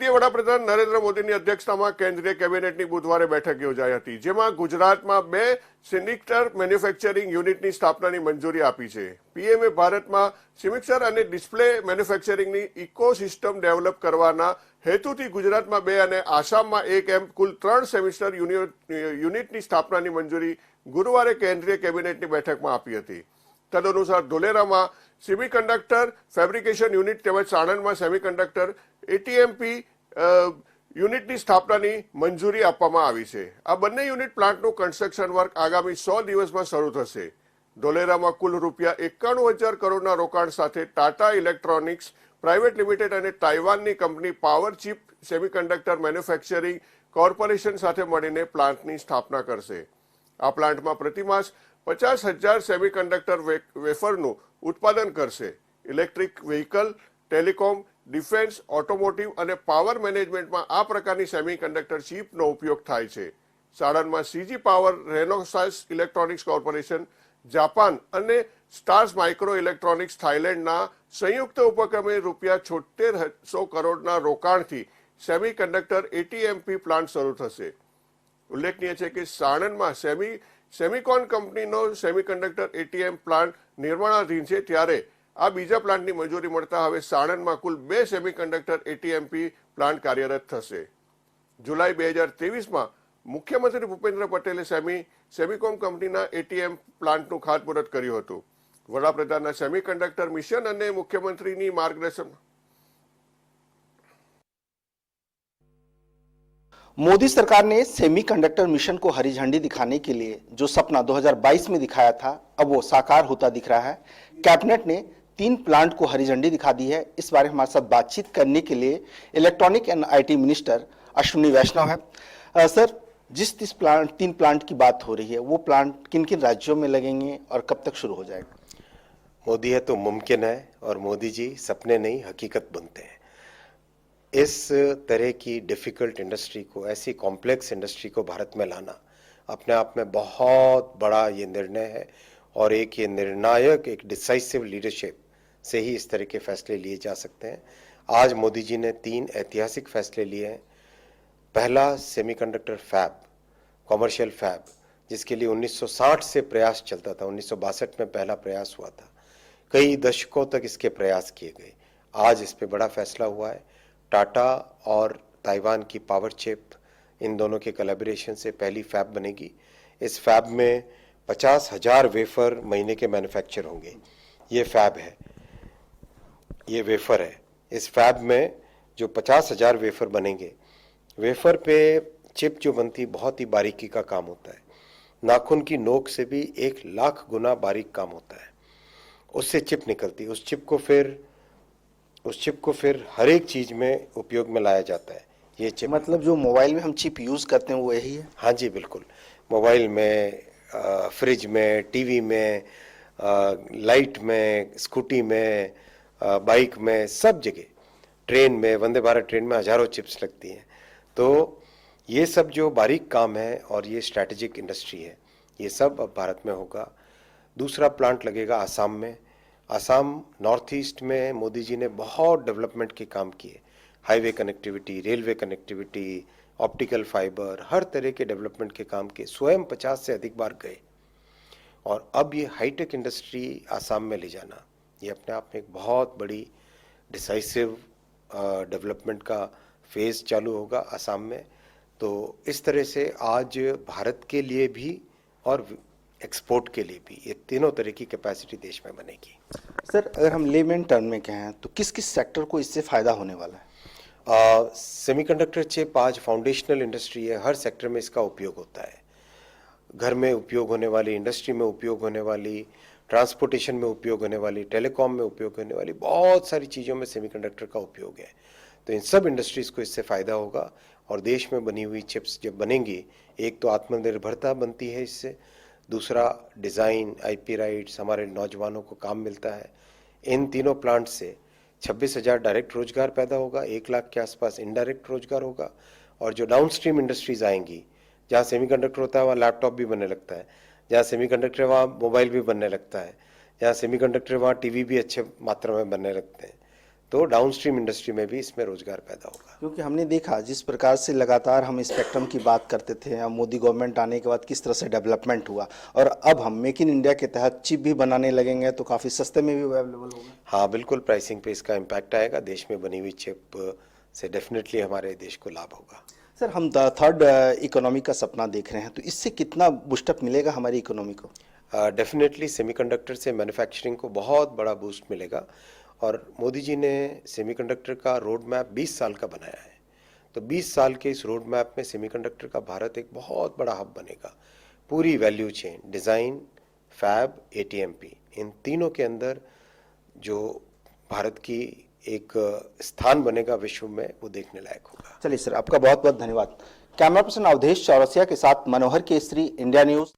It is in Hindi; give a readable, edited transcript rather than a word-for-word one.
ભારતીય વડાપ્રધાન નરેન્દ્ર મોદીની અધ્યક્ષતામાં કેન્દ્રીય કેબિનેટની બુધવારે બેઠક યોજાઈ હતી, જેમાં ગુજરાતમાં 2 સેમિકન્ડક્ટર મેન્યુફેક્ચરિંગ યુનિટની સ્થાપનાની મંજૂરી આપી છે. પીએમએ ભારતમાં સેમિકન્ડક્ટર અને ડિસ્પ્લે મેન્યુફેક્ચરિંગની ઇકોસિસ્ટમ ડેવલપ કરવાના હેતુથી ગુજરાતમાં 2 અને આસામમાં 1 એમ કુલ 3 સેમિકન્ડક્ટર યુનિટની સ્થાપનાની મંજૂરી ગુરુવારે કેન્દ્રીય કેબિનેટની બેઠકમાં આપી હતી. તદનુસાર ધોલેરામાં સેમિકન્ડક્ટર ફેબ્રિકેશન યુનિટ તેમજ સાણંદમાં સેમિકન્ડક્ટર એટીએમપી યુનિટની સ્થાપનાની મંજૂરી આપવામાં આવી છે. આ બંને યુનિટ પ્લાન્ટનું કન્સ્ટ્રક્શન વર્ક આગામી 100 દિવસમાં શરૂ થશે. ધોલેરામાં કુલ રૂપિયા 91,000 કરોડના રોકાણ સાથે ટાટા ઇલેક્ટ્રોનિક્સ પ્રાઇવેટ લિમિટેડ અને તાઇવાનની company power chip semiconductor manufacturing corporation સાથે મળીને પ્લાન્ટની સ્થાપના કરશે. આ પ્લાન્ટમાં પ્રતિમાસ 50,000 સેમિકન્ડક્ટર વેફરનું ઉત્પાદન કરશે. Electric vehicle, telecom, defence, automotive અને પાવર મેનેજમેન્ટમાં આ પ્રકારની સેમિકન્ડક્ટર ચિપનો ઉપયોગ થાય છે. સાણંદમાં CG power, Renesas electronics corporation, Japan અને સ્ટાર્સ માઇક્રો ઇલેક્ટ્રોનિક્સ થાઇલેન્ડના સંયુક્ત ઉપક્રમે રૂપિયા 7600 કરોડના રોકાણથી સેમિકન્ડક્ટર એટીએમપી પ્લાન્ટ શરૂ થશે. ઉલ્લેખનીય છે કે સાણંદમાં સેમિકોન કંપનીનો સેમિકન્ડક્ટર એટીએમ પ્લાન્ટ નિર્માણાધીન છે, ત્યારે આ બીજા પ્લાન્ટની મંજૂરી મળતા હવે સાણંદમાં કુલ 2 સેમિકન્ડક્ટર એટીએમપી પ્લાન્ટ કાર્યરત થશે. જુલાઈ 2023માં મુખ્યમંત્રી ભૂપેન્દ્ર પટેલે સેમિકોમ કંપનીના એટીએમ પ્લાન્ટનું ખાતમુહૂર્ત કર્યું હતું. વડાપ્રધાનના સેમિકન્ડક્ટર મિશન અને મુખ્યમંત્રીની માર્ગદર્શન मोदी सरकार ने सेमीकंडक्टर मिशन को हरी झंडी दिखाने के लिए जो सपना 2022 में दिखाया था, अब वो साकार होता दिख रहा है. कैबिनेट ने 3 प्लांट को हरी झंडी दिखा दी है. इस बारे हमारे साथ बातचीत करने के लिए electronic and IT minister Ashwini Vaishnaw है. सर, जिस 3 प्लांट की बात हो रही है, वो प्लांट किन किन राज्यों में लगेंगे और कब तक शुरू हो जाएगा? मोदी है तो मुमकिन है, और मोदी जी सपने नहीं हकीकत बनते हैं. इस तरह की डिफ़िकल्ट इंडस्ट्री को, ऐसी कॉम्प्लेक्स इंडस्ट्री को भारत में लाना अपने आप में बहुत बड़ा ये निर्णय है, और एक ये निर्णायक, एक डिसाइसिव लीडरशिप से ही इस तरह के फैसले लिए जा सकते हैं. आज मोदी जी ने 3 ऐतिहासिक फैसले लिए हैं. पहला, सेमीकंडक्टर फैब, कॉमर्शियल फैब, जिसके लिए 1960 से प्रयास चलता था. 1962 में पहला प्रयास हुआ था. कई दशकों तक इसके प्रयास किए गए. आज इस पे बड़ा फैसला हुआ है. टाटा और ताइवान की पावर चिप, इन दोनों के कोलैबोरेशन से पहली फैब बनेगी. इस फैब में 50,000 वेफर महीने के मैन्युफैक्चर होंगे. ये फैब है, ये वेफर है. इस फैब में जो 50,000 वेफर बनेंगे, वेफर पे चिप जो बनती बहुत ही बारीकी का काम होता है. नाखून की नोक से भी 1,00,000 गुना बारीक काम होता है. उससे चिप निकलती है. उस चिप को फिर हर एक चीज में उपयोग में लाया जाता है. ये चिप मतलब जो मोबाइल में हम चिप यूज करते हैं वो यही है? हाँ जी, बिल्कुल. मोबाइल में, फ्रिज में, टीवी में, लाइट में, स्कूटी में, बाइक में, सब जगह, ट्रेन में, वंदे भारत ट्रेन में हजारों चिप्स लगती हैं. तो ये सब जो बारीक काम है और ये स्ट्रैटेजिक इंडस्ट्री है, ये सब अब भारत में होगा. दूसरा प्लांट लगेगा आसाम में. आसाम नॉर्थ ईस्ट में मोदी जी ने बहुत डेवलपमेंट के काम किए. Highway connectivity, railway connectivity, optical fibre, हर तरह के डेवलपमेंट के काम किए. स्वयं 50 से अधिक बार गए. और अब ये हाईटेक इंडस्ट्री आसाम में ले जाना, ये अपने आप में एक बहुत बड़ी डिसाइसिव डेवलपमेंट का फेज चालू होगा आसाम में. तो इस तरह से आज भारत के लिए भी और एक्सपोर्ट के लिए भी ये तीनों तरह की कैपेसिटी देश में बनेगी. सर, अगर हम लेमन टर्म में कहें तो किस किस सेक्टर को इससे फायदा होने वाला है? सेमीकंडक्टर चिप आज फाउंडेशनल इंडस्ट्री है. हर सेक्टर में इसका उपयोग होता है. घर में उपयोग होने वाली, इंडस्ट्री में उपयोग होने वाली, ट्रांसपोर्टेशन में उपयोग होने वाली, टेलीकॉम में उपयोग होने वाली बहुत सारी चीज़ों में सेमीकंडक्टर का उपयोग है. तो इन सब इंडस्ट्रीज़ को इससे फ़ायदा होगा. और देश में बनी हुई चिप्स जब बनेंगी, एक तो आत्मनिर्भरता बनती है इससे, दूसरा डिज़ाइन, आईपी राइट्स, हमारे नौजवानों को काम मिलता है. इन तीनों प्लांट से 26,000 डायरेक्ट रोजगार पैदा होगा, 1,00,000 के आसपास इनडायरेक्ट रोजगार होगा. और जो डाउन स्ट्रीम इंडस्ट्रीज आएंगी, जहाँ सेमीकंडक्टर होता है वहाँ लैपटॉप भी बनने लगता है, जहाँ सेमीकंडक्टर वहाँ मोबाइल भी बनने लगता है, जहाँ सेमीकंडक्टर वहाँ टीवी भी अच्छे मात्रा में बनने लगते हैं. तो डाउनस्ट्रीम इंडस्ट्री में भी इसमें रोजगार पैदा होगा। क्योंकि हमने देखा जिस प्रकार से लगातार हम स्पेक्ट्रम की बात करते थे, अब मोदी गवर्नमेंट आने के बाद किस तरह से डेवलपमेंट हुआ, और अब हम मेक इन इंडिया के तहत चिप भी बनाने लगेंगे तो काफ़ी सस्ते में भी अवेलेबल होगा। हाँ बिल्कुल, प्राइसिंग पे इसका इम्पैक्ट आएगा। देश में बनी हुई चिप से डेफिनेटली हमारे देश को लाभ होगा। सर, हम थर्ड इकोनॉमी का सपना देख रहे हैं, तो इससे कितना बूस्टअप मिलेगा हमारी इकोनॉमी को? डेफिनेटली सेमीकंडक्टर से मैन्युफैक्चरिंग को बहुत बड़ा बूस्ट मिलेगा, और मोदी जी ने सेमीकंडक्टर का रोड मैप 20 साल का बनाया है। तो 20 साल के इस रोड मैप में सेमीकंडक्टर का भारत एक बहुत बड़ा हब बनेगा। पूरी value chain, design, fab, ATMP, इन तीनों के अंदर जो भारत की एक स्थान बनेगा विश्व में, वो देखने लायक होगा। चलिए सर, आपका बहुत बहुत धन्यवाद। कैमरा पर्सन अवधेश चौरसिया के साथ मनोहर केसरी, इंडिया न्यूज़।